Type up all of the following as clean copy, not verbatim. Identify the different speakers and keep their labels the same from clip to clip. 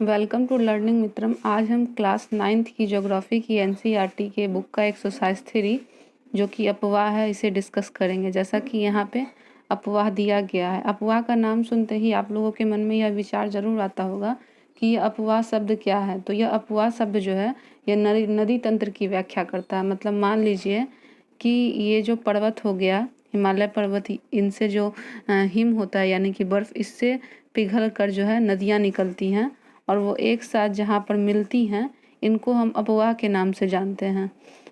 Speaker 1: Welcome to learning मित्रम। आज हम class 9th की ज्योग्राफी की एनसीईआरटी के बुक का एक्सरसाइज 3 जो कि अपवाह है, इसे डिस्कस करेंगे। जैसा कि यहाँ पे अपवाह दिया गया है। अपवाह का नाम सुनते ही आप लोगों के मन में यह विचार जरूर आता होगा कि यह अपवाह शब्द क्या है। तो यह अपवाह शब्द जो है यह नदी तंत्र की व्याख्या करता है। मतलब मान लीजिए कि ये जो पर्वत हो गया, हिमालय पर्वत, इनसे जो हिम होता है यानी कि बर्फ़, इससे पिघल कर जो है नदियाँ निकलती हैं और वो एक साथ जहाँ पर मिलती हैं इनको हम अपवाह के नाम से जानते हैं।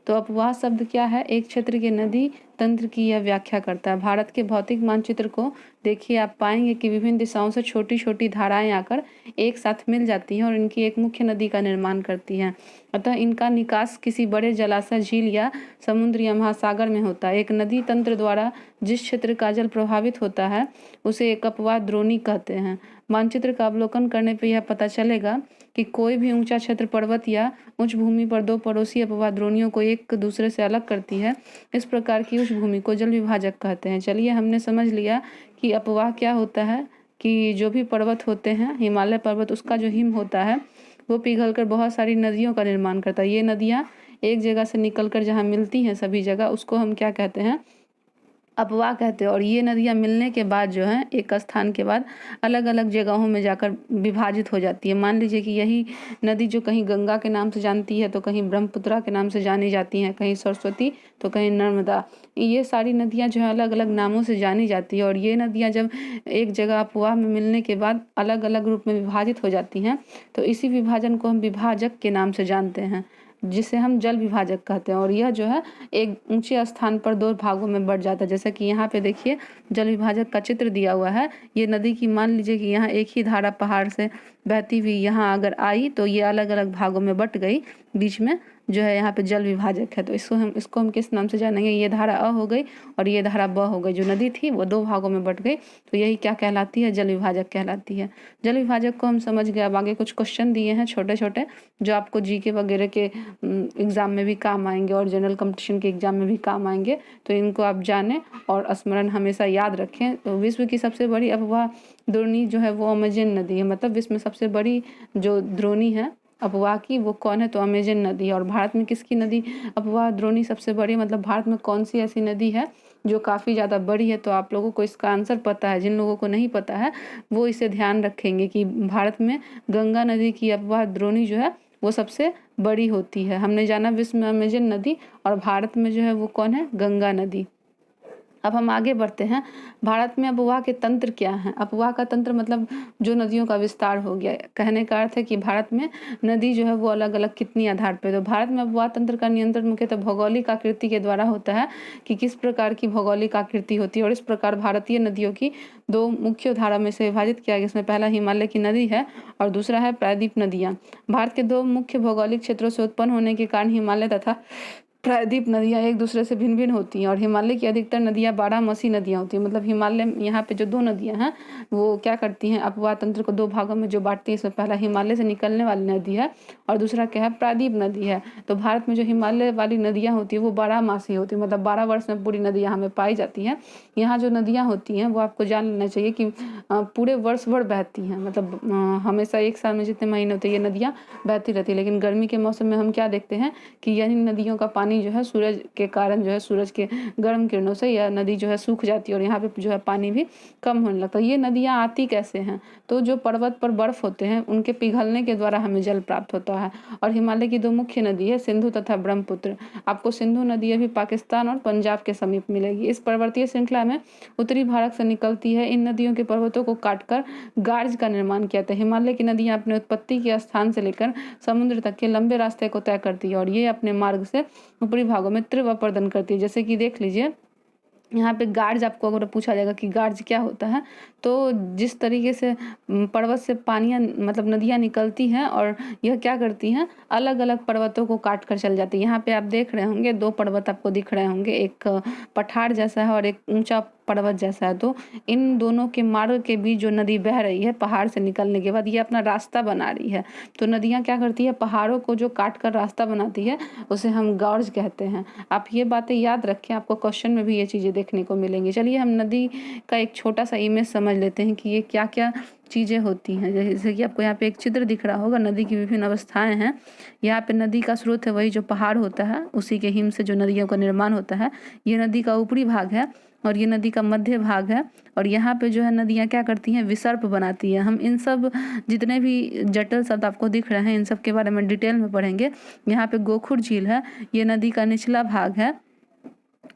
Speaker 1: तो अपवाह शब्द क्या है? एक क्षेत्र के नदी तंत्र की यह व्याख्या करता है। भारत के भौतिक मानचित्र को देखिए, आप पाएंगे कि विभिन्न दिशाओं से छोटी छोटी धाराएं आकर एक साथ मिल जाती हैं और इनकी एक मुख्य नदी का निर्माण करती हैं। अतः इनका निकास किसी बड़े जलाशय, झील या समुद्र या महासागर में होता है। एक नदी तंत्र द्वारा जिस क्षेत्र का जल प्रभावित होता है उसे एक अपवाह द्रोणी कहते हैं। मानचित्र का अवलोकन करने पर यह पता चलेगा कि कोई भी ऊंचा क्षेत्र, पर्वत या उच्च भूमि पर दो पड़ोसी अपवाह द्रोणियों को एक दूसरे से अलग करती है। इस प्रकार की उच्च भूमि को जल विभाजक कहते हैं। चलिए, हमने समझ लिया कि अपवाह क्या होता है। कि जो भी पर्वत होते हैं, हिमालय पर्वत, उसका जो हिम होता है वो पिघलकर बहुत सारी नदियों का निर्माण करता है। ये नदियाँ एक जगह से निकलकर जहाँ मिलती हैं सभी जगह, उसको हम क्या कहते हैं? अपवाह कहते हैं। और ये नदियाँ मिलने के बाद जो है एक स्थान के बाद अलग अलग जगहों में जाकर विभाजित हो जाती है। मान लीजिए कि यही नदी जो कहीं गंगा के नाम से जानती है, तो कहीं ब्रह्मपुत्रा के नाम से जानी जाती हैं, कहीं सरस्वती, तो कहीं नर्मदा। ये सारी नदियाँ जो है अलग अलग नामों से जानी जाती है। और ये नदियाँ जब एक जगह अपवाह में मिलने के बाद अलग अलग रूप में विभाजित हो जाती हैं, तो इसी विभाजन को हम विभाजक के नाम से जानते हैं, जिसे हम जल विभाजक कहते हैं। और यह जो है एक ऊंचे स्थान पर दो भागों में बढ़ जाता है। जैसे कि यहाँ पे देखिए जल विभाजक का चित्र दिया हुआ है। ये नदी की, मान लीजिए कि यहाँ एक ही धारा पहाड़ से बहती हुई यहाँ अगर आई तो ये अलग अलग भागों में बट गई, बीच में जो है यहाँ पे जल विभाजक है। तो इसको हम किस नाम से जानेंगे? ये धारा अ हो गई और ये धारा ब हो गई। जो नदी थी वो दो भागों में बट गई, तो यही क्या कहलाती है? जल विभाजक कहलाती है। जल विभाजक को हम समझ गए। अब आगे कुछ क्वेश्चन दिए हैं छोटे छोटे, जो आपको जीके वगैरह के एग्ज़ाम में भी काम आएंगे और जनरल कंपटीशन के एग्ज़ाम में भी काम आएंगे। तो इनको आप जानें और स्मरण हमेशा याद रखें। तो विश्व की सबसे बड़ी अपवाह द्रोणी जो है वो अमेजन नदी है। मतलब विश्व में सबसे बड़ी जो द्रोणी है अपवाह की, वो कौन है? तो अमेजन नदी है। और भारत में किसकी नदी अपवाह द्रोणी सबसे बड़ी, मतलब भारत में कौन सी ऐसी नदी है जो काफ़ी ज़्यादा बड़ी है? तो आप लोगों को इसका आंसर पता है। जिन लोगों को नहीं पता है वो इसे ध्यान रखेंगे कि भारत में गंगा नदी की अपवाह द्रोणी जो है वो सबसे बड़ी होती है। हमने जाना विश्व में अमेजन नदी, और भारत में जो है वो कौन है? गंगा नदी। अब हम आगे बढ़ते हैं। भारत में अपवाह के तंत्र क्या हैं? अपवाह का तंत्र मतलब जो नदियों का विस्तार हो गया। कहने का अर्थ है कि भारत में नदी जो है वो अलग अलग कितनी आधार पे। तो भारत में अपवाह तंत्र का नियंत्रण मुख्यतः भौगोलिक आकृति के द्वारा होता है कि किस प्रकार की भौगोलिक आकृति होती है। और इस प्रकार भारतीय नदियों की दो मुख्य धारा में से विभाजित किया गया। इसमें पहला हिमालय की नदी है और दूसरा है प्रायद्वीप नदियाँ। भारत के दो मुख्य भौगोलिक क्षेत्रों से उत्पन्न होने के कारण हिमालय तथा प्रायद्वीप नदियाँ एक दूसरे से भिन्न भिन्न होती हैं। और हिमालय की अधिकतर नदियाँ बारहमासी नदियाँ होती हैं। मतलब हिमालय, यहाँ पे जो दो नदियाँ हैं वो क्या करती हैं? अपवाह तंत्र को दो भागों में जो बांटती है। इसमें पहला हिमालय से निकलने वाली नदी है और दूसरा क्या है? प्रायद्वीप नदी है। तो भारत में जो हिमालय वाली नदियाँ होती है वो बारहमासी होती है, मतलब 12 वर्ष में पूरी नदियाँ हमें पाई जाती हैं। यहाँ जो नदियाँ होती हैं वो आपको जान लेना चाहिए कि पूरे वर्ष भर बहती हैं। मतलब हमेशा एक साल में जितने महीने होते हैं ये नदियाँ बहती रहती है। लेकिन गर्मी के मौसम में हम क्या देखते हैं कि यही नदियों का पानी जो है सूरज के कारण, जो है सूरज के गर्म किरणों से यह नदी जो है सूख जाती है और यहाँ पे जो है पानी भी कम होने लगता है। ये नदियाँ आती कैसे हैं? तो जो पर्वत पर बर्फ होते हैं उनके पिघलने के द्वारा हमें जल प्राप्त होता है। और हिमालय की दो मुख्य नदी है, सिंधु तथा ब्रह्मपुत्र। आपको सिंधु नदी अभी पाकिस्तान और पंजाब के समीप मिलेगी। इस पर्वतीय श्रृंखला में उत्तरी भारत से निकलती है। इन नदियों के पर्वतों को काटकर गार्ज का निर्माण किया था। हिमालय की नदियाँ अपने उत्पत्ति के स्थान से लेकर समुद्र तक के लंबे रास्ते को तय करती है और ये अपने मार्ग से ऊपरी भागों में तीव्र अपर्दन करती है। जैसे कि देख लीजिए यहाँ पे गार्ज, आपको अगर पूछा जाएगा कि गार्ज क्या होता है, तो जिस तरीके से पर्वत से पानियाँ, मतलब नदियाँ निकलती हैं और यह क्या करती हैं? अलग अलग पर्वतों को काट कर चल जाती है। यहाँ पे आप देख रहे होंगे दो पर्वत आपको दिख रहे होंगे, एक पठार जैसा है और एक ऊंचा पर्वत जैसा है। तो इन दोनों के मार्ग के बीच जो नदी बह रही है पहाड़ से निकलने के बाद, ये अपना रास्ता बना रही है। तो नदियाँ क्या करती है, पहाड़ों को जो काट कर रास्ता बनाती है उसे हम गॉर्ज कहते हैं। आप ये बातें याद रखें, आपको क्वेश्चन में भी ये चीज़ें देखने को मिलेंगी। चलिए हम नदी का एक छोटा सा इमेज समझ लेते हैं कि ये क्या क्या चीज़ें होती हैं। जैसे कि आपको यहाँ पे एक चित्र दिख रहा होगा, नदी की विभिन्न अवस्थाएं हैं। यहाँ पे नदी का स्रोत है वही जो पहाड़ होता है, उसी के हिम से जो नदियों का निर्माण होता है। ये नदी का ऊपरी भाग है और ये नदी का मध्य भाग है। और यहाँ पे जो है नदियाँ क्या करती हैं, विसर्प बनाती है। हम इन सब जितने भी जटिल शब्द आपको दिख रहे हैं इन सब के बारे में डिटेल में पढ़ेंगे। यहाँ पे गोखुर झील है, ये नदी का निचला भाग है।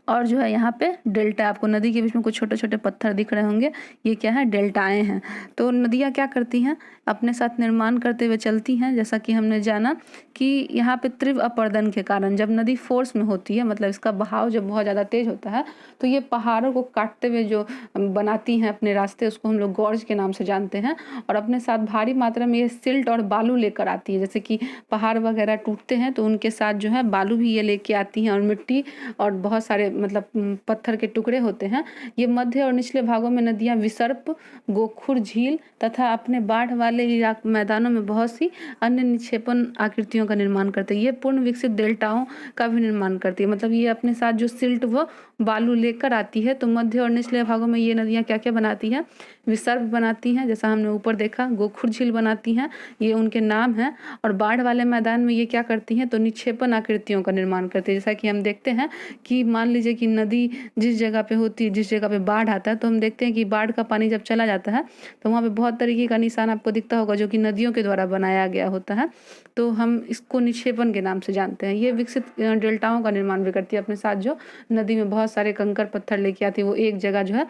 Speaker 1: और जो है यहाँ पे डेल्टा, आपको नदी के बीच में कुछ छोटे छोटे पत्थर दिख रहे होंगे, ये क्या है, डेल्टाएं हैं। तो नदियाँ क्या करती हैं, अपने साथ निर्माण करते हुए चलती हैं। जैसा कि हमने जाना कि यहाँ पे तीव्र अपर्दन के कारण जब नदी फोर्स में होती है, मतलब इसका बहाव जब बहुत ज़्यादा तेज होता है, तो ये पहाड़ों को काटते हुए जो बनाती हैं अपने रास्ते, उसको हम लोग गॉर्ज के नाम से जानते हैं। और अपने साथ भारी मात्रा में ये सिल्ट और बालू लेकर आती है। जैसे कि पहाड़ वगैरह टूटते हैं तो उनके साथ जो है बालू भी ये लेके आती हैं, और मिट्टी और बहुत सारे मतलब पत्थर के टुकड़े होते हैं। ये मध्य और निचले भागों में नदियाँ विसर्प, गोखुर झील तथा अपने बाढ़ वाले इलाके मैदानों में बहुत सी अन्य निक्षेपण आकृतियों का निर्माण करते हैं। ये पूर्ण विकसित डेल्टाओं का भी निर्माण करती है। मतलब ये अपने साथ जो सिल्ट व बालू लेकर आती है। तो मध्य और निचले भागों में ये नदियाँ क्या क्या बनाती हैं, विसर्प बनाती हैं, जैसा हमने ऊपर देखा, गोखुर झील बनाती हैं, ये उनके नाम हैं। और बाढ़ वाले मैदान में ये क्या करती हैं, तो निक्षेपण आकृतियों का निर्माण करती है। जैसा कि हम देखते हैं कि मान लीजिए कि नदी जिस जगह पे होती है, जिस जगह पे बाढ़ आता है, तो हम देखते हैं कि बाढ़ का पानी जब चला जाता है तो वहाँ पे बहुत तरीके का निशान आपको दिखता होगा जो कि नदियों के द्वारा बनाया गया होता है। तो हम इसको निक्षेपण के नाम से जानते हैं। ये विकसित डेल्टाओं का निर्माण भी करती है। अपने साथ जो नदी में बहुत सारे कंकड़ पत्थर लेके आती है, वो एक जगह जो है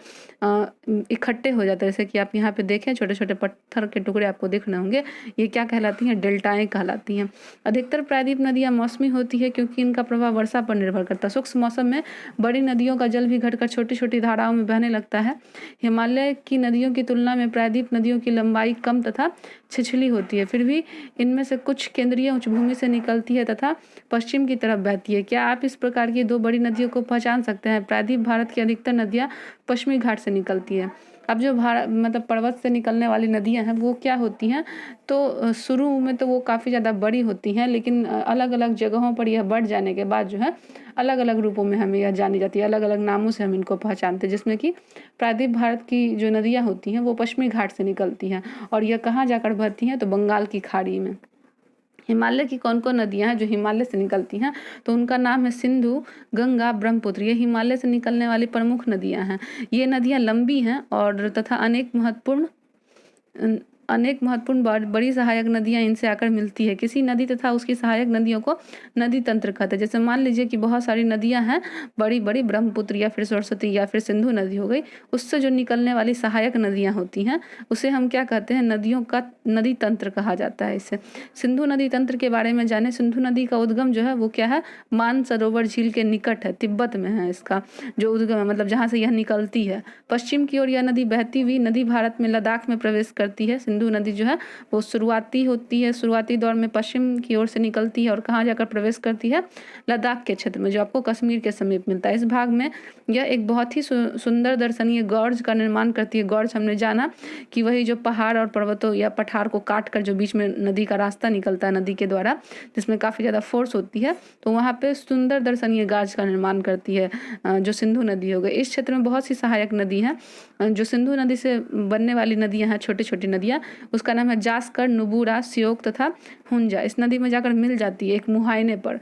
Speaker 1: इकट्ठे हो जाते हैं। जैसे कि आप यहाँ पे देखें, छोटे छोटे पत्थर के टुकड़े आपको दिख रहे होंगे, ये क्या कहलाती हैं, डेल्टाएं कहलाती हैं। अधिकतर प्रायद्वीप नदियाँ मौसमी होती है क्योंकि इनका प्रभाव वर्षा पर निर्भर करता है। शुष्क मौसम में बड़ी नदियों का जल भी घटकर छोटी छोटी धाराओं में बहने लगता है। हिमालय की नदियों की तुलना में प्रायद्वीप नदियों की लंबाई कम तथा छिछली होती है, फिर भी इनमें से कुछ केंद्रीय उच्चभूमि से निकलती है तथा पश्चिम की तरफ बहती है। क्या आप इस प्रकार की दो बड़ी नदियों को पहचान सकते हैं? प्रायद्वीप भारत की अधिकतर नदियाँ पश्चिमी घाट से निकलती है। अब जो भारत मतलब पर्वत से निकलने वाली नदियां हैं वो क्या होती हैं, तो शुरू में तो वो काफ़ी ज़्यादा बड़ी होती हैं, लेकिन अलग अलग जगहों पर यह बढ़ जाने के बाद जो है अलग अलग रूपों में हमें यह जानी जाती है, अलग अलग नामों से हम इनको पहचानते हैं। जिसमें कि प्रायद्वीप भारत की जो नदियाँ होती हैं वो पश्चिमी घाट से निकलती हैं, और यह कहाँ जाकर बहती हैं, तो बंगाल की खाड़ी में। हिमालय की कौन कौन नदियां हैं जो हिमालय से निकलती हैं, तो उनका नाम है सिंधु, गंगा, ब्रह्मपुत्र। ये हिमालय से निकलने वाली प्रमुख नदियां हैं। ये नदियां लंबी हैं और तथा अनेक महत्वपूर्ण बड़ी सहायक नदियां इनसे आकर मिलती है। किसी नदी तथा उसकी सहायक नदियों को नदी तंत्र कहते हैं। जैसे मान लीजिए कि बहुत सारी नदियां हैं बड़ी बड़ी, ब्रह्मपुत्र या फिर सरस्वती या फिर सिंधु नदी हो गई, उससे जो निकलने वाली सहायक नदियां होती हैं उसे हम क्या कहते हैं, नदियों का नदी तंत्र कहा जाता है। इसे सिंधु नदी तंत्र के बारे में जाने। सिंधु नदी का उद्गम जो है वो क्या है, मानसरोवर झील के निकट है, तिब्बत में है इसका जो उद्गम है, मतलब जहाँ से यह निकलती है। पश्चिम की ओर यह नदी बहती हुई नदी भारत में लद्दाख में प्रवेश करती है। सिंधु नदी जो है वो शुरुआती दौर में पश्चिम की ओर से निकलती है और कहाँ जाकर प्रवेश करती है, लद्दाख के क्षेत्र में, जो आपको कश्मीर के समीप मिलता है। इस भाग में यह एक बहुत ही सुंदर दर्शनीय गॉर्ज का निर्माण करती है। गॉर्ज हमने जाना कि वही जो पहाड़ और पर्वतों या पठार को काट कर जो बीच में नदी का रास्ता निकलता है नदी के द्वारा, जिसमें काफ़ी ज़्यादा फोर्स होती है, तो वहाँ पे सुंदर दर्शनीय गॉर्ज का निर्माण करती है जो सिंधु नदी हो गई। इस क्षेत्र में बहुत सी सहायक नदी हैं। जो सिंधु नदी से बनने वाली नदियां हैं, छोटी छोटी नदियां, उसका नाम है जास्कर, नुबूरा, श्योक तथा हुंजा। इस नदी में जाकर मिल जाती है एक मुहायने पर।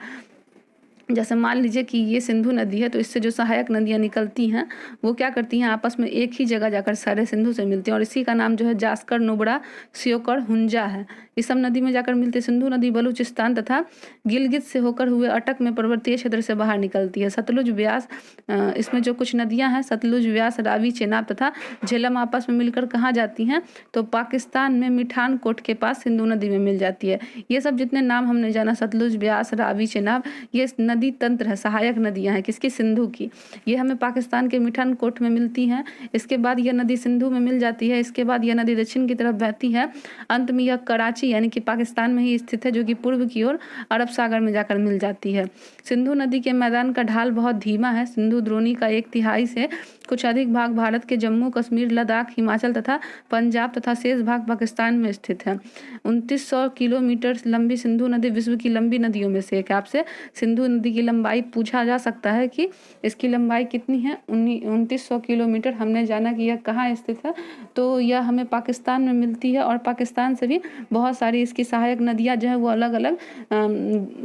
Speaker 1: जैसे मान लीजिए कि ये सिंधु नदी है, तो इससे जो सहायक नदियाँ निकलती हैं वो क्या करती हैं, आपस में एक ही जगह जाकर सारे सिंधु से मिलती हैं, और इसी का नाम जो है जास्कर, नुब्रा, श्योक और हुंजा है। इस सब नदी में जाकर मिलती है। सिंधु नदी बलूचिस्तान तथा गिलगित से होकर हुए अटक में पर्वतीय क्षेत्र से बाहर निकलती है। सतलुज, व्यास, इसमें जो कुछ नदियाँ हैं, सतलुज, व्यास, रावी, चेनाब तथा झेलम आपस में मिलकर कहाँ जाती हैं, तो पाकिस्तान में मिठान कोट के पास सिंधु नदी में मिल जाती है। ये सब जितने नाम हमने जाना, सतलुज, व्यास, रावी, चेनाब, ये नदी तंत्र है, सहायक नदियां हैं किसकी, सिंधु की। ये हमें पाकिस्तान के मिठान कोट में मिलती हैं। इसके बाद यह नदी सिंधु में मिल जाती है। इसके बाद यह नदी दक्षिण की तरफ बहती है। अंत में यह कराची कराची यानी कि पाकिस्तान में ही स्थित है, जो कि पूर्व की ओर अरब सागर में जाकर मिल जाती है। सिंधु नदी के मैदान का ढाल बहुत धीमा है। सिंधु द्रोणी का 1/3 से कुछ अधिक भाग भारत के जम्मू कश्मीर, लद्दाख, हिमाचल तथा पंजाब तथा शेष भाग पाकिस्तान में स्थित है। 2900 किलोमीटर लंबी सिंधु नदी विश्व की लंबी नदियों में से एक है। आपसे सिंधु नदी की लंबाई पूछा जा सकता है कि इसकी लंबाई कितनी है, 2900 किलोमीटर। हमने जाना कि यह कहाँ स्थित है, तो यह हमें पाकिस्तान में मिलती है और पाकिस्तान से भी बहुत सारी इसकी सहायक नदियाँ जो है वो अलग अलग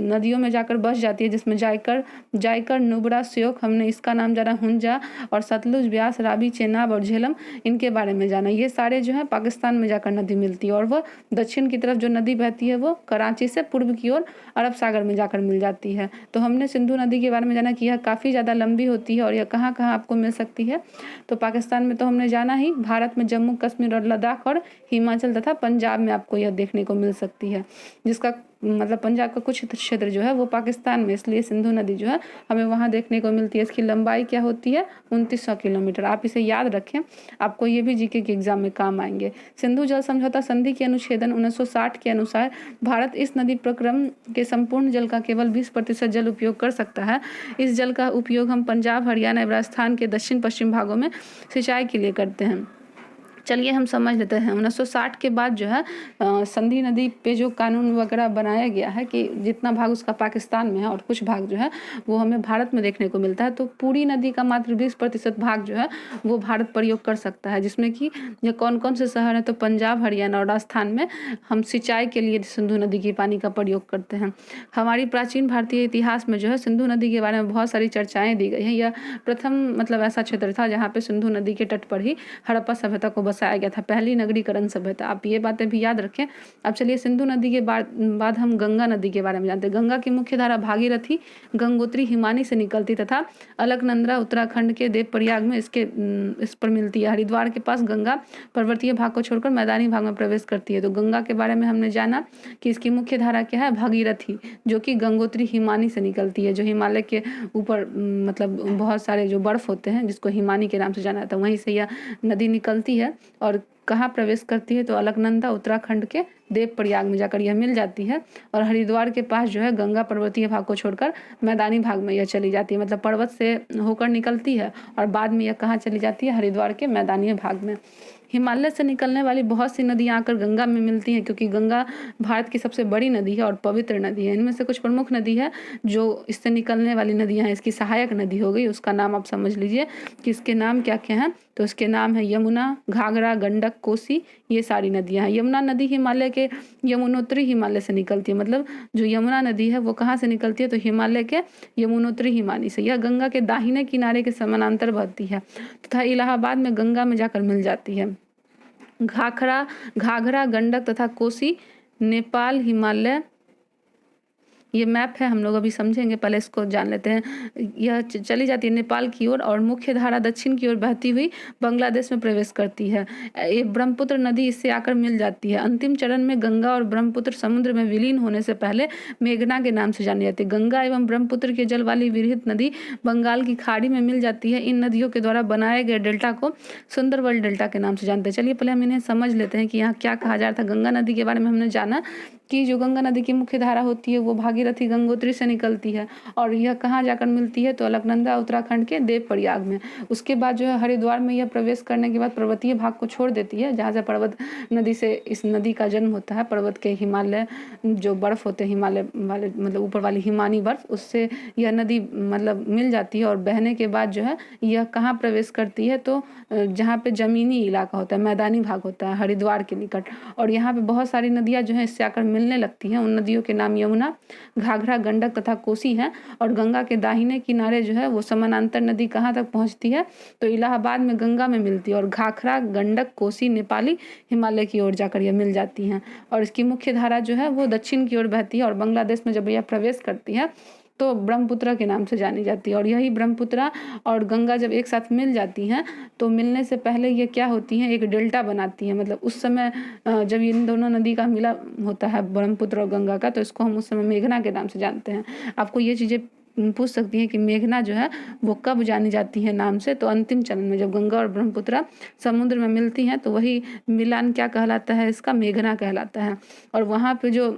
Speaker 1: नदियों में जाकर बस जाती है, जिसमें जायकर, नुब्रा, श्योक, हमने इसका नाम जाना, हुंजा और सतलुज, ब्यास, रावी, चेनाब और झेलम, इनके बारे में जाना। ये सारे जो है पाकिस्तान में जाकर नदी मिलती है और वह दक्षिण की तरफ जो नदी बहती है वो कराची से पूर्व की ओर अरब सागर में जाकर मिल जाती है। तो हमने सिंधु नदी के बारे में जाना कि यह काफ़ी ज़्यादा लंबी होती है और यह कहाँ कहाँ आपको मिल सकती है। तो पाकिस्तान में तो हमने जाना ही, भारत में जम्मू कश्मीर और लद्दाख और हिमाचल तथा पंजाब में आपको यह देखने को मिल सकती है, जिसका मतलब पंजाब का कुछ क्षेत्र जो है वो पाकिस्तान में, इसलिए सिंधु नदी जो है हमें वहाँ देखने को मिलती है। इसकी लंबाई क्या होती है, 2900 किलोमीटर। आप इसे याद रखें, आपको ये भी जीके के एग्जाम में काम आएंगे। सिंधु जल समझौता संधि के अनुच्छेदन 1960 के अनुसार भारत इस नदी प्रक्रम के संपूर्ण जल का केवल 20% जल उपयोग कर सकता है। इस जल का उपयोग हम पंजाब, हरियाणा एवं राजस्थान के दक्षिण पश्चिम भागों में सिंचाई के लिए करते हैं। चलिए हम समझ लेते हैं। 1960 के बाद जो है संधि नदी पे जो कानून वगैरह बनाया गया है कि जितना भाग उसका पाकिस्तान में है और कुछ भाग जो है वो हमें भारत में देखने को मिलता है, तो पूरी नदी का मात्र 20% भाग जो है वो भारत प्रयोग कर सकता है, जिसमें कि ये कौन कौन से शहर हैं, तो पंजाब, हरियाणा और राजस्थान में हम सिंचाई के लिए सिंधु नदी की पानी का प्रयोग करते हैं। हमारी प्राचीन भारतीय इतिहास में जो है सिंधु नदी के बारे में बहुत सारी चर्चाएँ दी गई हैं। यह प्रथम मतलब ऐसा क्षेत्र था जहाँ पे सिंधु नदी के तट पर ही हड़प्पा सभ्यता को बसाया गया था, पहली नगरीकरण सभ्यता। आप ये बातें भी याद रखें। अब चलिए सिंधु नदी के बाद हम गंगा नदी के बारे में जानते हैं। गंगा की मुख्य धारा भागीरथी, गंगोत्री, हिमानी से निकलती तथा अलकनंदा उत्तराखंड के देवप्रयाग में इस पर मिलती है। हरिद्वार के पास गंगा पर्वतीय भाग को छोड़कर मैदानी भाग में प्रवेश करती है। तो गंगा के बारे में हमने जाना कि इसकी मुख्य धारा क्या है, भागीरथी, जो कि गंगोत्री, हिमानी से निकलती है। जो हिमालय के ऊपर मतलब बहुत सारे जो बर्फ होते हैं जिसको हिमानी के नाम से जाना जाता है, वहीं से यह नदी निकलती है और कहाँ प्रवेश करती है, तो अलकनंदा उत्तराखंड के देवप्रयाग में जाकर यह मिल जाती है। और हरिद्वार के पास जो है गंगा पर्वतीय भाग को छोड़कर मैदानी भाग में यह चली जाती है, मतलब पर्वत से होकर निकलती है और बाद में यह कहाँ चली जाती है, हरिद्वार के मैदानी भाग में। हिमालय से निकलने वाली बहुत सी नदियाँ आकर गंगा में मिलती हैं, क्योंकि गंगा भारत की सबसे बड़ी नदी है और पवित्र नदी है। इनमें से कुछ प्रमुख नदी है जो इससे निकलने वाली नदियाँ हैं। इसकी सहायक नदी हो गई, उसका नाम आप समझ लीजिए कि इसके नाम क्या क्या हैं। तो इसके नाम है यमुना, घाघरा, गंडक, कोसी, ये सारी नदियाँ हैं। यमुना नदी हिमालय के यमुनोत्री हिमालय से निकलती है, मतलब जो यमुना नदी है वो कहाँ से निकलती है, तो हिमालय के यमुनोत्री हिमानी से। यह गंगा के दाहिने किनारे के समानांतर बहती है तथा इलाहाबाद में गंगा में जाकर मिल जाती है। घाघरा, गंडक तथा कोसी नेपाल, हिमालय, ये मैप है, हम लोग अभी समझेंगे, पहले इसको जान लेते हैं। यह चली जाती है नेपाल की ओर और मुख्य धारा दक्षिण की ओर बहती हुई बांग्लादेश में प्रवेश करती है। ये ब्रह्मपुत्र नदी इससे आकर मिल जाती है। अंतिम चरण में गंगा और ब्रह्मपुत्र समुद्र में विलीन होने से पहले मेघना के नाम से जानी जाती है। गंगा एवं ब्रह्मपुत्र के जल वाली विरहित नदी बंगाल की खाड़ी में मिल जाती है। इन नदियों के द्वारा बनाए गए डेल्टा को सुंदरबन डेल्टा के नाम से जानते हैं। चलिए पहले हम इन्हें समझ लेते हैं कि यहाँ क्या कहा जा रहा था। गंगा नदी के बारे में हमने जाना कि जो गंगा नदी की मुख्य धारा होती है वो भागीरथी, गंगोत्री से निकलती है और यह कहाँ जाकर मिलती है, तो अलकनंदा उत्तराखंड के देवप्रयाग में। उसके बाद जो है हरिद्वार में यह प्रवेश करने के बाद पर्वतीय भाग को छोड़ देती है, जहाँ से पर्वत नदी से इस नदी का जन्म होता है। पर्वत के हिमालय जो बर्फ होते हैं, हिमालय वाले मतलब ऊपर वाली हिमानी बर्फ, उससे यह नदी मतलब मिल जाती है और बहने के बाद जो है यह कहाँ प्रवेश करती है, तो जहाँ पे जमीनी इलाका होता है, मैदानी भाग होता है, हरिद्वार के निकट। और यहाँ पे बहुत सारी नदियाँ जो है इससे आकर मिलने लगती हैं। उन नदियों के नाम यमुना, घाघरा, गंडक तथा कोसी हैं। और गंगा के दाहिने किनारे जो है वो समानांतर नदी कहाँ तक पहुँचती है, तो इलाहाबाद में गंगा में मिलती है। और घाघरा, गंडक, कोसी, नेपाली, हिमालय की ओर जाकर यह मिल जाती हैं। और इसकी मुख्य धारा जो है वो दक्षिण की ओर बहती है और बांग्लादेश में जब यह प्रवेश करती है तो ब्रह्मपुत्र के नाम से जानी जाती है। और यही ब्रह्मपुत्र और गंगा जब एक साथ मिल जाती हैं तो मिलने से पहले ये क्या होती हैं, एक डेल्टा बनाती हैं। मतलब उस समय जब इन दोनों नदी का मिला होता है ब्रह्मपुत्र और गंगा का, तो इसको हम उस समय मेघना के नाम से जानते हैं। आपको ये चीज़ें पूछ सकती हैं कि मेघना जो है वो कब जानी जाती है नाम से, तो अंतिम चरण में जब गंगा और ब्रह्मपुत्र समुद्र में मिलती हैं तो वही मिलान क्या कहलाता है, इसका मेघना कहलाता है। और वहाँ पे जो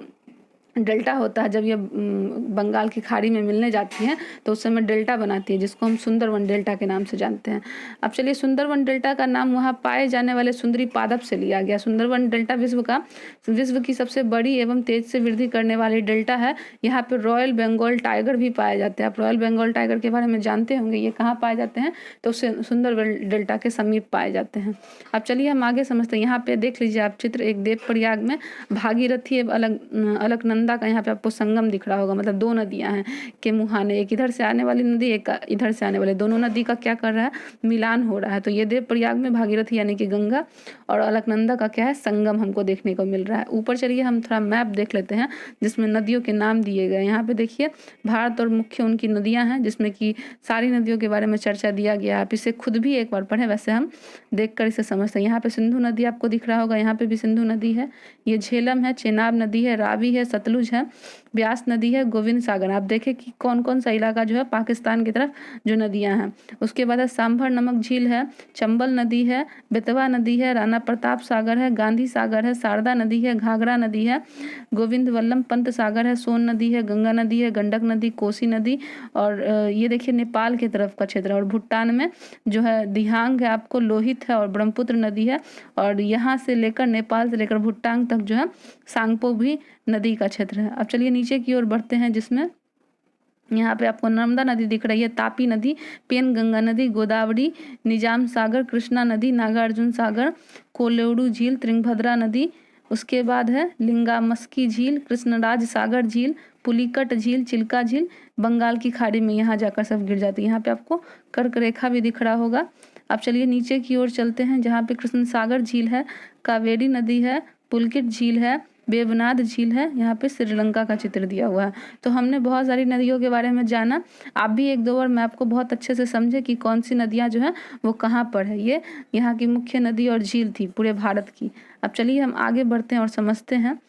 Speaker 1: डेल्टा होता है, जब ये बंगाल की खाड़ी में मिलने जाती हैं तो उस समय डेल्टा बनाती है, जिसको हम सुंदरवन डेल्टा के नाम से जानते हैं। अब चलिए, सुंदरवन डेल्टा का नाम वहाँ पाए जाने वाले सुंदरी पादप से लिया गया। सुंदरवन डेल्टा विश्व की सबसे बड़ी एवं तेज से वृद्धि करने वाली डेल्टा है। यहाँ पे रॉयल बंगाल टाइगर भी पाए जाते हैं। आप रॉयल बंगाल टाइगर के बारे में जानते होंगे, ये कहाँ पाए जाते हैं, तो सुंदरवन डेल्टा के समीप पाए जाते हैं। अब चलिए हम आगे समझते हैं। यहाँ पे देख लीजिए आप चित्र, एक देवप्रयाग में भागीरथी एवं अलकनंदा का यहाँ पे आपको संगम दिख रहा होगा, मतलब दो नदियां हैं के मुहाने, एक इधर से आने वाली नदी, एक इधर से आने वाली, दोनों नदी का क्या कर रहा है, मिलान हो रहा है। तो ये देवप्रयाग में भागीरथी यानी कि गंगा और अलकनंदा का क्या है, संगम हमको देखने को मिल रहा है। ऊपर चलिए हम थोड़ा मैप देख लेते हैं जिसमें नदियों के नाम दिए गए। यहाँ पे देखिए भारत और मुख्य उनकी नदियाँ हैं, जिसमें कि सारी नदियों के बारे में चर्चा दिया गया है। आप इसे खुद भी एक बार पढ़ें, वैसे हम देख कर इसे समझते हैं। यहाँ पे सिंधु नदी आपको दिख रहा होगा, यहाँ पे भी सिंधु नदी है, ये झेलम है, चेनाब नदी है, रावी है, सतलुज है, ब्यास नदी है, गोविंद सागर। आप देखें कि कौन कौन सा इलाका जो है पाकिस्तान की तरफ जो नदियां हैं। उसके बाद है सांभर नमक झील है, चंबल नदी है, बेतवा नदी है, राणा प्रताप सागर है, गांधी सागर है, शारदा नदी है, घाघरा नदी है, गोविंद वल्लभ पंत सागर है, सोन नदी है, गंगा नदी है, गंडक नदी, कोसी नदी। और ये देखिए नेपाल की तरफ का क्षेत्र है। और भूटान में जो है दिहांग है, आपको लोहित है, और ब्रह्मपुत्र नदी है। और यहाँ से लेकर नेपाल से लेकर भूटान तक जो है सांगपो भी नदी का क्षेत्र है। अब चलिए नीचे की ओर बढ़ते हैं, जिसमें यहाँ पे आपको नर्मदा नदी दिख रही है, तापी नदी, पेन गंगा नदी, गोदावरी, निजाम सागर, कृष्णा नदी, नागार्जुन सागर, कोलेरू झील, त्रिंगभद्रा नदी। उसके बाद है लिंगामस्की झील, कृष्णराज सागर झील, पुलिकट झील, चिल्का झील, बंगाल की खाड़ी में यहाँ जाकर सब गिर जाती है। यहाँ पे आपको कर्क रेखा भी दिख रहा होगा। अब चलिए नीचे की ओर चलते हैं, जहाँ पे कृष्ण सागर झील है, कावेरी नदी है, पुलकिट झील है, वेवनाथ झील है। यहाँ पे श्रीलंका का चित्र दिया हुआ है। तो हमने बहुत सारी नदियों के बारे में जाना। आप भी एक दो बार मैप को बहुत अच्छे से समझे कि कौन सी नदियाँ जो है वो कहाँ पर है। ये यहाँ की मुख्य नदी और झील थी पूरे भारत की। अब चलिए हम आगे बढ़ते हैं और समझते हैं।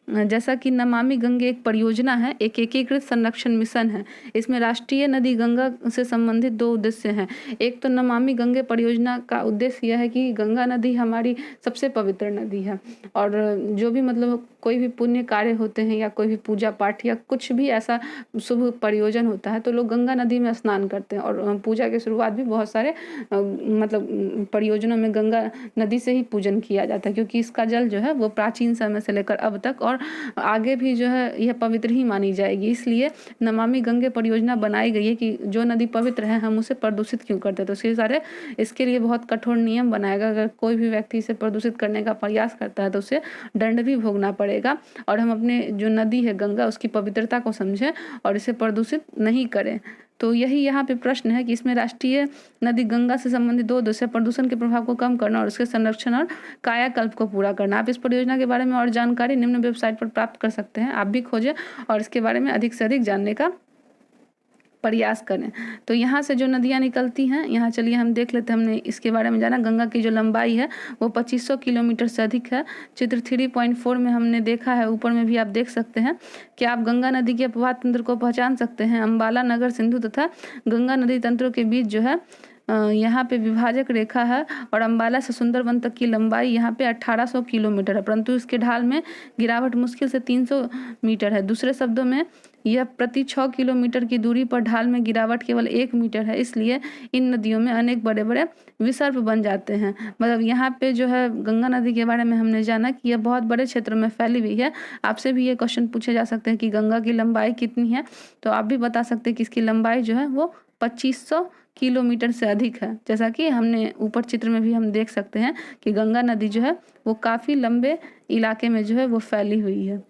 Speaker 1: जैसा कि नमामि गंगे एक परियोजना है, एक एकीकृत संरक्षण मिशन है। इसमें राष्ट्रीय नदी गंगा से संबंधित दो उद्देश्य हैं। एक तो नमामि गंगे परियोजना का उद्देश्य यह है कि गंगा नदी हमारी सबसे पवित्र नदी है, और जो भी मतलब कोई भी पुण्य कार्य होते हैं या कोई भी पूजा पाठ या कुछ भी ऐसा शुभ प्रयोजन होता है तो लोग गंगा नदी में स्नान करते हैं। और पूजा की शुरुआत भी बहुत सारे मतलब प्रयोजनों में गंगा नदी से ही पूजन किया जाता है, क्योंकि इसका जल जो है वो प्राचीन समय से लेकर अब तक और आगे भी जो है यह पवित्र ही मानी जाएगी। इसलिए नमामि गंगे परियोजना बनाई गई है कि जो नदी पवित्र है हम उसे प्रदूषित क्यों करते हैं। तो इसके लिए बहुत कठोर नियम बनाएगा। अगर कोई भी व्यक्ति इसे प्रदूषित करने का प्रयास करता है तो उसे दंड भी भोगना पड़ेगा। और हम अपने जो नदी है गंगा, उसकी पवित्रता को समझें और इसे प्रदूषित नहीं करें। तो यही यहाँ पे प्रश्न है कि इसमें राष्ट्रीय नदी गंगा से संबंधित दो उद्देश्य, प्रदूषण के प्रभाव को कम करना और उसके संरक्षण और कायाकल्प को पूरा करना। आप इस परियोजना के बारे में और जानकारी निम्न वेबसाइट पर प्राप्त कर सकते हैं। आप भी खोजें और इसके बारे में अधिक से अधिक जानने का प्रयास करें। तो यहाँ से जो नदियाँ निकलती हैं, यहाँ चलिए हम देख लेते हैं। हमने इसके बारे में जाना। गंगा की जो लंबाई है वो 2500 किलोमीटर से अधिक है। चित्र 3.4 में हमने देखा है, ऊपर में भी आप देख सकते हैं कि आप गंगा नदी के अपवाह तंत्र को पहचान सकते हैं। अम्बाला नगर सिंधु तथा गंगा नदी तंत्रों के बीच जो है यहाँ पे विभाजक रेखा है। और अम्बाला से सुंदरवन तक की लंबाई यहाँ पे 1800 किलोमीटर है, परंतु इसके ढाल में गिरावट मुश्किल से 300 मीटर है। दूसरे शब्दों में यह प्रति 6 किलोमीटर की दूरी पर ढाल में गिरावट केवल 1 मीटर है। इसलिए इन नदियों में अनेक बड़े बड़े विसर्प बन जाते हैं। मतलब यहाँ पे जो है गंगा नदी के बारे में हमने जाना कि यह बहुत बड़े क्षेत्र में फैली हुई है। आपसे भी ये क्वेश्चन पूछे जा सकते हैं कि गंगा की लंबाई कितनी है, तो आप भी बता सकते हैं कि इसकी लंबाई जो है वो 2500 किलोमीटर से अधिक है। जैसा कि हमने ऊपर चित्र में भी हम देख सकते हैं कि गंगा नदी जो है वो काफ़ी लंबे इलाके में जो है वो फैली हुई है।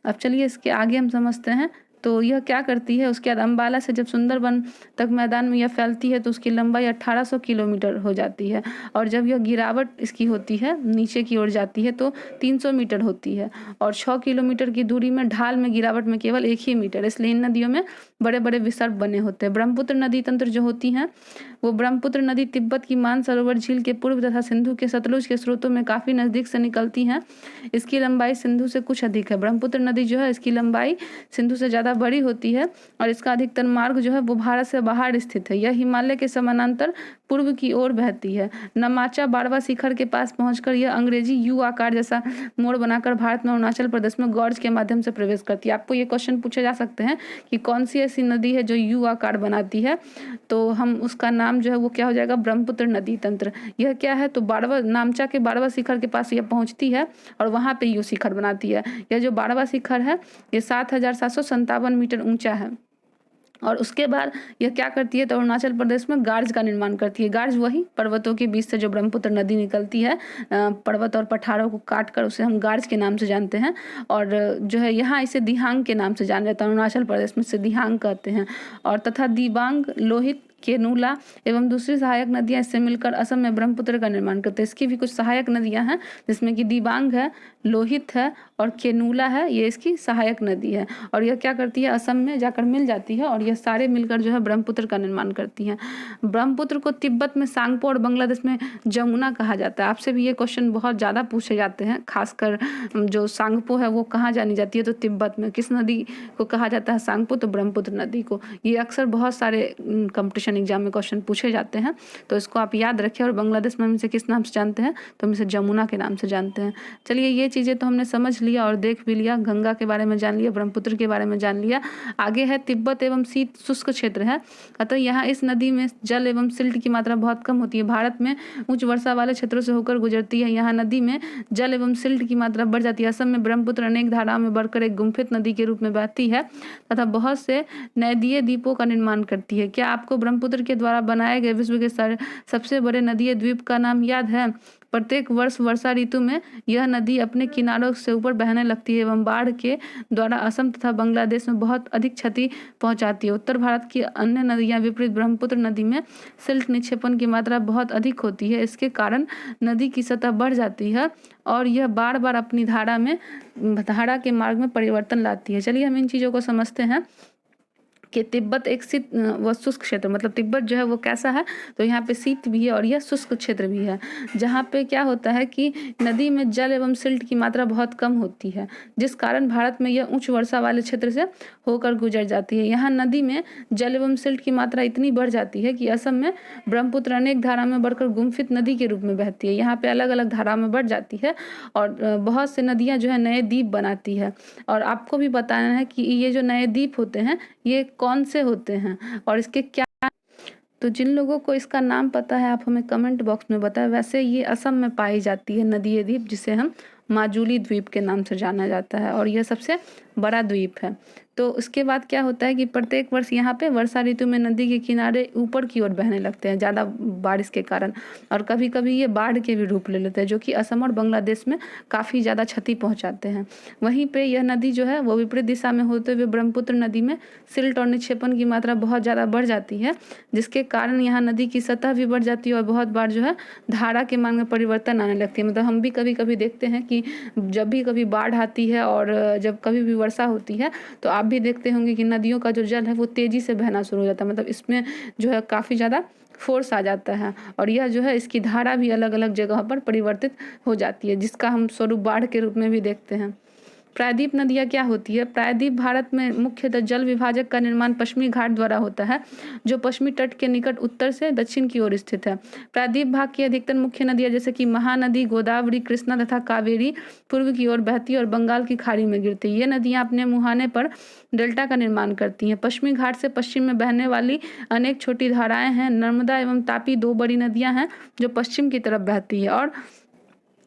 Speaker 1: अब चलिए इसके आगे हम समझते हैं। तो यह क्या करती है, उसके बाद अम्बाला से जब सुंदरबन तक मैदान में यह फैलती है तो उसकी लंबाई 1800 किलोमीटर हो जाती है। और जब यह गिरावट इसकी होती है, नीचे की ओर जाती है, तो 300 मीटर होती है। और 6 किलोमीटर की दूरी में ढाल में गिरावट में केवल 1 ही मीटर। इसलिए इन नदियों में बड़े बड़े विसर्प बने होते हैं। ब्रह्मपुत्र नदी तंत्र जो होती हैं वो ब्रह्मपुत्र नदी तिब्बत की मानसरोवर झील के पूर्व तथा सिंधु के सतलुज के स्रोतों में काफ़ी नज़दीक से निकलती हैं। इसकी लंबाई सिंधु से कुछ अधिक है। ब्रह्मपुत्र नदी जो है इसकी लंबाई सिंधु से ज़्यादा बड़ी होती है और इसका अधिकतर मार्ग जो है वो भारत से बाहर स्थित है। यह हिमालय के समानांतर पूर्व की ओर बहती है। नमाचा बारवा शिखर के पास पहुंचकर यह अंग्रेजी यू आकार जैसा मोड़ बनाकर भारत में अरुणाचल प्रदेश में गॉर्ज के माध्यम से प्रवेश करती है। आपको ये क्वेश्चन पूछे जा सकते हैं कि कौन सी ऐसी नदी है जो यू आकार बनाती है, तो हम उसका नाम जो है वो क्या हो जाएगा, ब्रह्मपुत्र नदी तंत्र। यह क्या है, तो बारवा नामचा के बारवा शिखर के पास यह पहुंचती है और वहां पे यू शिखर बनाती है। यह जो बारवा शिखर है ये 7,757 मीटर ऊंचा है और उसके बाद यह क्या करती है, तो अरुणाचल प्रदेश में गार्ज का निर्माण करती है। गार्ज वही पर्वतों के बीच से जो ब्रह्मपुत्र नदी निकलती है, पर्वत और पठारों को काट कर उसे हम गार्ज के नाम से जानते हैं। और जो है यहाँ इसे दिहांग के नाम से जाना जाता है। अरुणाचल प्रदेश में इसे दिहांग कहते हैं। और तथा दिबांग, लोहित, केनूला एवं दूसरी सहायक नदियां इससे मिलकर असम में ब्रह्मपुत्र का निर्माण करते हैं। इसकी भी कुछ सहायक नदियां हैं जिसमें कि दिबांग है, लोहित है और केनूला है, ये इसकी सहायक नदी है। और यह क्या करती है, असम में जाकर मिल जाती है और यह सारे मिलकर जो है ब्रह्मपुत्र का निर्माण करती हैं। ब्रह्मपुत्र को तिब्बत में सांगपो और बांग्लादेश में जमुना कहा जाता है। आपसे भी ये क्वेश्चन बहुत ज़्यादा पूछे जाते हैं। खासकर जो सांगपो है वो कहाँ जानी जाती है, तो तिब्बत में। किस नदी को कहा जाता है सांगपो, तो ब्रह्मपुत्र नदी को। ये अक्सर बहुत सारे कंपटीशन एग्जाम में क्वेश्चन पूछे जाते हैं, तो इसको आप याद रखें। और बांग्लादेश में हम इसे किस नाम से जानते हैं, तो हम इसे जमुना के नाम से जानते हैं। चलिए ये चीज़ें तो हमने समझ लिया और देख भी लिया। गंगा के बारे में जान लिया, ब्रह्मपुत्र के बारे में जान लिया। आगे है तिब्बत एवं शीत शुष्क क्षेत्र है, अतः यहाँ इस नदी में जल एवं सिल्ट की मात्रा बहुत कम होती है। भारत में उच्च वर्षा वाले क्षेत्रों से होकर गुजरती है। यहाँ नदी में जल एवं सिल्ट की मात्रा बढ़ जाती है। असम में ब्रह्मपुत्र अनेक धाराओं में बढ़कर एक गुम्फित नदी के रूप में बहती है तथा बहुत से नदीय द्वीपों का निर्माण करती है। क्या आपको ब्रह्मपुत्र के द्वारा बनाए गए विश्व के सबसे बड़े नदीय द्वीप का नाम याद है? प्रत्येक वर्ष वर्षा ऋतु में यह नदी अपने किनारों से ऊपर बहने लगती है एवं बाढ़ के द्वारा असम तथा बांग्लादेश में बहुत अधिक क्षति पहुंचाती है। उत्तर भारत की अन्य नदियां विपरीत ब्रह्मपुत्र नदी में सिल्ट निक्षेपण की मात्रा बहुत अधिक होती है। इसके कारण नदी की सतह बढ़ जाती है और यह बार बार अपनी धारा के मार्ग में परिवर्तन लाती है। चलिए हम इन चीज़ों को समझते हैं कि तिब्बत एक शीत व शुष्क क्षेत्र, मतलब तिब्बत जो है वो कैसा है, तो यहाँ पे शीत भी है और यह शुष्क क्षेत्र भी है, जहाँ पे क्या होता है कि नदी में जल एवं सिल्ट की मात्रा बहुत कम होती है, जिस कारण भारत में यह उच्च वर्षा वाले क्षेत्र से होकर गुजर जाती है। यहाँ नदी में जल एवं सिल्ट की मात्रा इतनी बढ़ जाती है कि असम में ब्रह्मपुत्र अनेक धारा में बढ़कर गुम्फित नदी के रूप में बहती है। यहाँ पे अलग अलग धारा में बढ़ जाती है और बहुत से नदियाँ जो है नए द्वीप बनाती है। और आपको भी बताना है कि ये जो नए द्वीप होते हैं ये कौन से होते हैं और इसके क्या, तो जिन लोगों को इसका नाम पता है आप हमें कमेंट बॉक्स में बताएं। वैसे ये असम में पाई जाती है नदीय द्वीप, जिसे हम माजुली द्वीप के नाम से जाना जाता है और यह सबसे बड़ा द्वीप है। तो उसके बाद क्या होता है कि प्रत्येक वर्ष यहाँ पे वर्षा ऋतु में नदी के किनारे ऊपर की ओर बहने लगते हैं ज़्यादा बारिश के कारण, और कभी कभी ये बाढ़ के भी रूप ले लेते हैं, जो कि असम और बांग्लादेश में काफ़ी ज़्यादा क्षति पहुँचाते हैं। वहीं पे यह नदी जो है वो विपरीत दिशा में होते हुए ब्रह्मपुत्र नदी में सिल्ट और निक्षेपण की मात्रा बहुत ज़्यादा बढ़ जाती है, जिसके कारण यहाँ नदी की सतह भी बढ़ जाती है और बहुत बार जो है धारा के मान में परिवर्तन आने लगती है। मतलब हम भी कभी कभी देखते हैं कि जब भी कभी बाढ़ आती है और जब कभी भी वर्षा होती है तो आप भी देखते होंगे कि नदियों का जो जल है वो तेज़ी से बहना शुरू हो जाता है, मतलब इसमें जो है काफ़ी ज़्यादा फोर्स आ जाता है और यह जो है इसकी धारा भी अलग अलग जगह पर परिवर्तित हो जाती है, जिसका हम स्वरूप बाढ़ के रूप में भी देखते हैं। प्रायद्वीप नदियाँ क्या होती है? प्रायद्वीप भारत में मुख्यतः जल विभाजक का निर्माण पश्चिमी घाट द्वारा होता है, जो पश्चिमी तट के निकट उत्तर से दक्षिण की ओर स्थित है। प्रायद्वीप भाग की अधिकतर मुख्य नदियाँ जैसे कि महानदी, गोदावरी, कृष्णा तथा कावेरी पूर्व की ओर बहती है और बंगाल की खाड़ी में गिरती है। ये नदियाँ अपने मुहाने पर डेल्टा का निर्माण करती हैं। पश्चिमी घाट से पश्चिम में बहने वाली अनेक छोटी धाराएं हैं। नर्मदा एवं तापी दो बड़ी नदियाँ हैं जो पश्चिम की तरफ बहती है और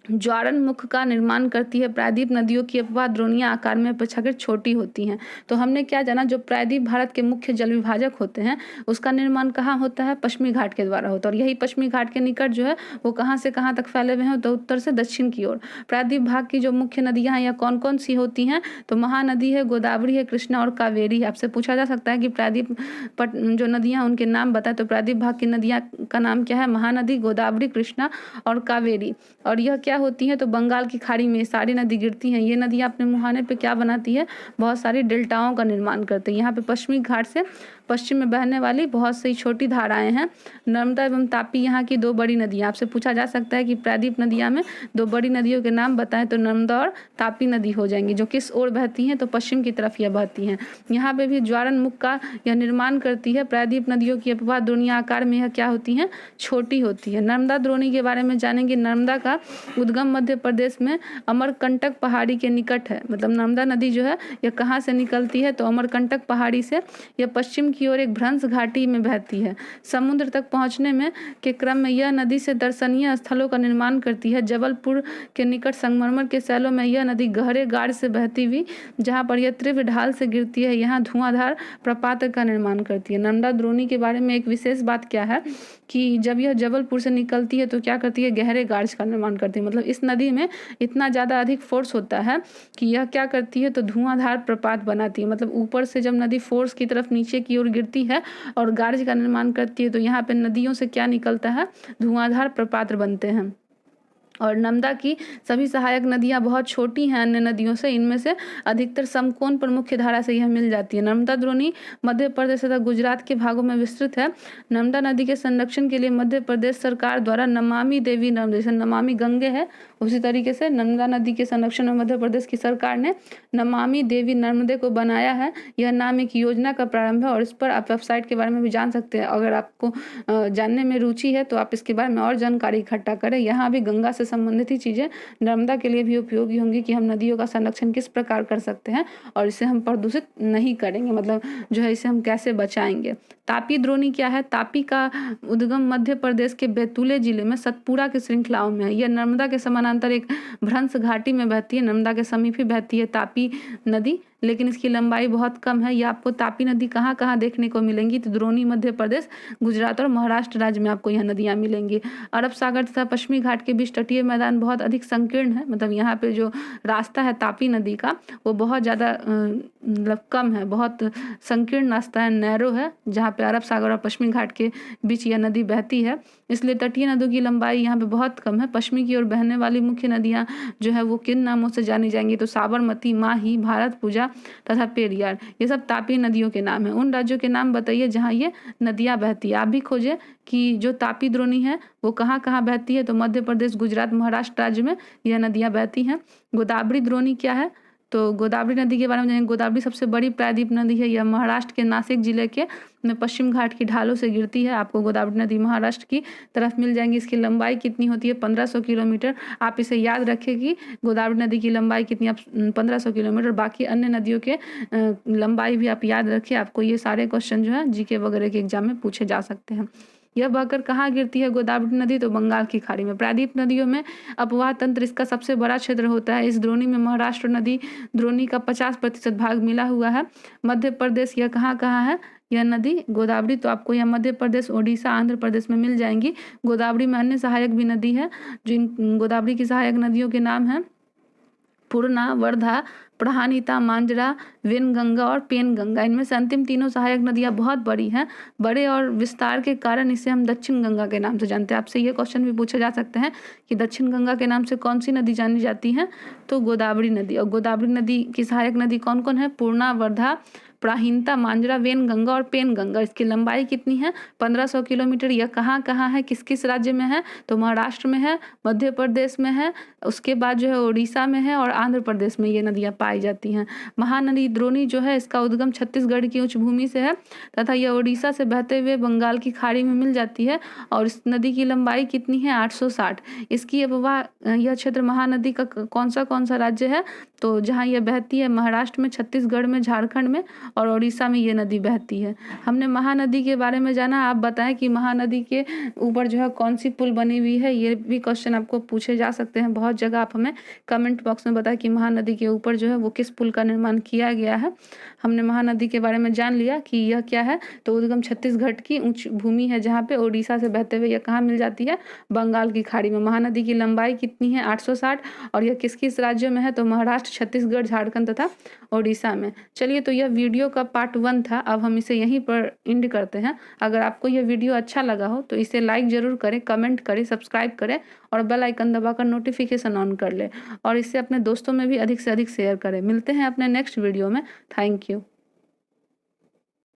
Speaker 1: ज्वारन मुख का निर्माण करती है। प्रायद्वीप नदियों की अपवाह द्रोणीय आकार में अपेक्षाकृत छोटी होती हैं। तो हमने क्या जाना, जो प्रायद्वीप भारत के मुख्य जल विभाजक होते हैं उसका निर्माण कहाँ होता है? पश्चिमी घाट के द्वारा होता है। और यही पश्चिमी घाट के निकट जो है वो कहाँ से कहाँ तक फैले हुए हैं? तो उत्तर से दक्षिण की ओर। प्रायद्वीप भाग की जो मुख्य नदियाँ हैं या कौन कौन सी होती हैं? तो महानदी है, गोदावरी है, कृष्णा और कावेरी है। आपसे पूछा जा सकता है कि प्रायद्वीप जो नदियाँ उनके नाम बताए, तो प्रायद्वीप भाग की नदियाँ का नाम क्या है? महानदी, गोदावरी, कृष्णा और कावेरी। और यह क्या होती हैं तो बंगाल की खाड़ी में सारी नदी गिरती हैं। ये नदियाँ अपने मुहाने पे क्या बनाती है, बहुत सारी डेल्टाओं का निर्माण करती है। यहाँ पे पश्चिमी घाट से पश्चिम में बहने वाली बहुत सी छोटी धाराएं हैं। नर्मदा एवं तापी यहाँ की दो बड़ी नदियाँ। आपसे पूछा जा सकता है कि प्रायद्वीप नदियाँ में दो बड़ी नदियों के नाम बताएं, तो नर्मदा और तापी नदी हो जाएंगी। जो किस ओर बहती हैं, तो पश्चिम की तरफ यह बहती हैं। यहाँ पे भी ज्वारनमुख का यह निर्माण करती है। प्रायद्वीप नदियों की अपवाह द्रोणियाँ आकार में यह क्या होती हैं, छोटी होती है। नर्मदा द्रोणी के बारे में जानेंगे। नर्मदा का उद्गम मध्य प्रदेश में अमरकंटक पहाड़ी के निकट है। मतलब नर्मदा नदी जो है यह कहाँ से निकलती है, तो अमरकंटक पहाड़ी से। यह पश्चिम की ओर एक भ्रंश घाटी में बहती है। समुद्र तक पहुँचने में के क्रम में यह नदी से दर्शनीय स्थलों का निर्माण करती है। जबलपुर के निकट संगमरमर के शैलों में यह नदी गहरे गाढ़ से बहती हुई, जहाँ पर यह तीव्र ढाल से गिरती है, यहाँ धुआंधार प्रपात का निर्माण करती है। नर्मदा द्रोणी के बारे में एक विशेष बात क्या है कि जब यह जबलपुर से निकलती है तो क्या करती है, गहरे गार्ज का निर्माण करती है। मतलब इस नदी में इतना ज़्यादा अधिक फोर्स होता है कि यह क्या करती है, तो धुआंधार प्रपात बनाती है। मतलब ऊपर से जब नदी फोर्स की तरफ नीचे की ओर गिरती है और गार्ज का निर्माण करती है, तो यहाँ पे नदियों से क्या निकलता है, धुआंधार प्रपात बनते हैं। और नर्मदा की सभी सहायक नदियाँ बहुत छोटी हैं अन्य नदियों से। इनमें से अधिकतर समकोण पर मुख्य धारा से यह मिल जाती है। नर्मदा द्रोणी मध्य प्रदेश तथा गुजरात के भागों में विस्तृत है। नर्मदा नदी के संरक्षण के लिए मध्य प्रदेश सरकार द्वारा नमामि देवी नर्मदे, जैसे नमामि गंगे है उसी तरीके से नर्मदा नदी के संरक्षण में मध्य प्रदेश की सरकार ने नमामि देवी नर्मदे को बनाया है। यह नाम एक योजना का प्रारंभ है और इस पर आप वेबसाइट के बारे में भी जान सकते हैं। अगर आपको जानने में रुचि है तो आप इसके बारे में और जानकारी इकट्ठा करें। यहाँ भी गंगा से संबंधित ही चीज़ें नर्मदा के लिए भी उपयोगी होंगी कि हम नदियों का संरक्षण किस प्रकार कर सकते हैं और इसे हम प्रदूषित नहीं करेंगे, मतलब जो है इसे हम कैसे बचाएंगे। तापी द्रोणी क्या है, तापी का उद्गम मध्य प्रदेश के बैतूल जिले में सतपुड़ा की श्रृंखलाओं में है। यह नर्मदा के समानांतर एक भ्रंश घाटी में बहती है। नर्मदा के समीप ही बहती है तापी नदी, लेकिन इसकी लंबाई बहुत कम है। ये आपको तापी नदी कहाँ कहाँ देखने को मिलेंगी, तो द्रोणी मध्य प्रदेश, गुजरात और महाराष्ट्र राज्य में आपको यह नदियाँ मिलेंगी। अरब सागर तथा पश्चिमी घाट के बीच तटीय मैदान बहुत अधिक संकीर्ण है। मतलब यहाँ पे जो रास्ता है तापी नदी का वो बहुत ज़्यादा मतलब कम है, बहुत संकीर्ण रास्ता है, नैरो है, जहाँ पे अरब सागर और पश्चिमी घाट के बीच यह नदी बहती है। इसलिए तटीय नदियों की लंबाई यहाँ पे बहुत कम है। पश्चिमी की ओर बहने वाली मुख्य नदियाँ जो है वो किन नामों से जानी जाएंगी, तो साबरमती, माही, भारत पूजा तथा पेरियार, ये सब तापी नदियों के नाम हैं। उन राज्यों के नाम बताइए जहाँ ये नदियाँ बहती है। आप भी खोजें कि जो तापी द्रोणी है वो कहाँ कहाँ बहती है, तो मध्य प्रदेश, गुजरात, महाराष्ट्र राज्य में यह नदियाँ बहती हैं। गोदावरी द्रोणी क्या है, तो गोदावरी नदी के बारे में जानेंगे। गोदावरी सबसे बड़ी प्रायद्वीप नदी है। यह महाराष्ट्र के नासिक जिले के में पश्चिम घाट की ढालों से गिरती है। आपको गोदावरी नदी महाराष्ट्र की तरफ मिल जाएंगी। इसकी लंबाई कितनी होती है, 1500 किलोमीटर। आप इसे याद रखें कि गोदावरी नदी की लंबाई कितनी, आप 1500 किलोमीटर। बाकी अन्य नदियों के लंबाई भी आप याद रखें। आपको ये सारे क्वेश्चन जो है जीके वगैरह के एग्जाम में पूछे जा सकते हैं। यह बहकर कहाँ गिरती है गोदावरी नदी, तो बंगाल की खाड़ी में। प्रायद्वीप नदियों में अपवाह तंत्र इसका सबसे बड़ा क्षेत्र होता है। इस द्रोणी में महाराष्ट्र नदी द्रोणी का 50% भाग मिला हुआ है। मध्य प्रदेश यह कहाँ कहाँ है, यह नदी गोदावरी, तो आपको यह मध्य प्रदेश, ओडिशा, आंध्र प्रदेश में मिल जाएंगी। गोदावरी में अन्य सहायक भी नदी है। जिन गोदावरी की सहायक नदियों के नाम हैं पूर्णा, वर्धा, प्रहानिता, मांजरा, वेनगंगा और पेनगंगा। इनमें से अंतिम तीनों सहायक नदियाँ बहुत बड़ी हैं। बड़े और विस्तार के कारण इसे हम दक्षिण गंगा के नाम से जानते हैं। आपसे ये क्वेश्चन भी पूछे जा सकते हैं कि दक्षिण गंगा के नाम से कौन सी नदी जानी जाती है, तो गोदावरी नदी। और गोदावरी नदी की सहायक नदी कौन कौन है, पूर्णा, वर्धा, प्राहिनता, मांजरा, वेनगंगा और पेनगंगा। इसकी लंबाई कितनी है, 1500 किलोमीटर। यह कहाँ कहाँ है, किस किस राज्य में है, तो महाराष्ट्र में है, मध्य प्रदेश में है, उसके बाद जो है उड़ीसा में है और आंध्र प्रदेश में ये नदियाँ पाई जाती हैं। महानदी द्रोणी जो है इसका उद्गम छत्तीसगढ़ की उच्च भूमि से है तथा यह उड़ीसा से बहते हुए बंगाल की खाड़ी में मिल जाती है। और इस नदी की लंबाई कितनी है, 860। इसकी अपवाह यह क्षेत्र महानदी का कौन सा राज्य है, तो जहाँ यह बहती है महाराष्ट्र में, छत्तीसगढ़ में, झारखंड में और उड़ीसा में ये नदी बहती है। हमने महानदी के बारे में जाना। आप बताएं कि महानदी के ऊपर जो है कौन सी पुल बनी हुई है। ये भी क्वेश्चन आपको पूछे जा सकते हैं बहुत जगह। आप हमें कमेंट बॉक्स में बताएं कि महानदी के ऊपर जो है वो किस पुल का निर्माण किया गया है। हमने महानदी के बारे में जान लिया कि यह क्या है, तो उद्गम छत्तीसगढ़ की उच्च भूमि है, जहाँ पे उड़ीसा से बहते हुए यह कहाँ मिल जाती है, बंगाल की खाड़ी में। महानदी की लंबाई कितनी है, 860। और यह किस किस राज्यों में है, तो महाराष्ट्र, महाराष्ट्र, छत्तीसगढ़, झारखंड तथा ओडिशा में। चलिए, तो यह वीडियो का पार्ट 1 था। अब हम इसे यहीं पर एंड करते हैं। अगर आपको यह वीडियो अच्छा लगा हो तो इसे लाइक ज़रूर करें, कमेंट करें, सब्सक्राइब करें और बेल आइकन दबाकर नोटिफिकेशन ऑन कर लें और इसे अपने दोस्तों में भी अधिक से अधिक शेयर करें। मिलते हैं अपने नेक्स्ट वीडियो में। Thank you.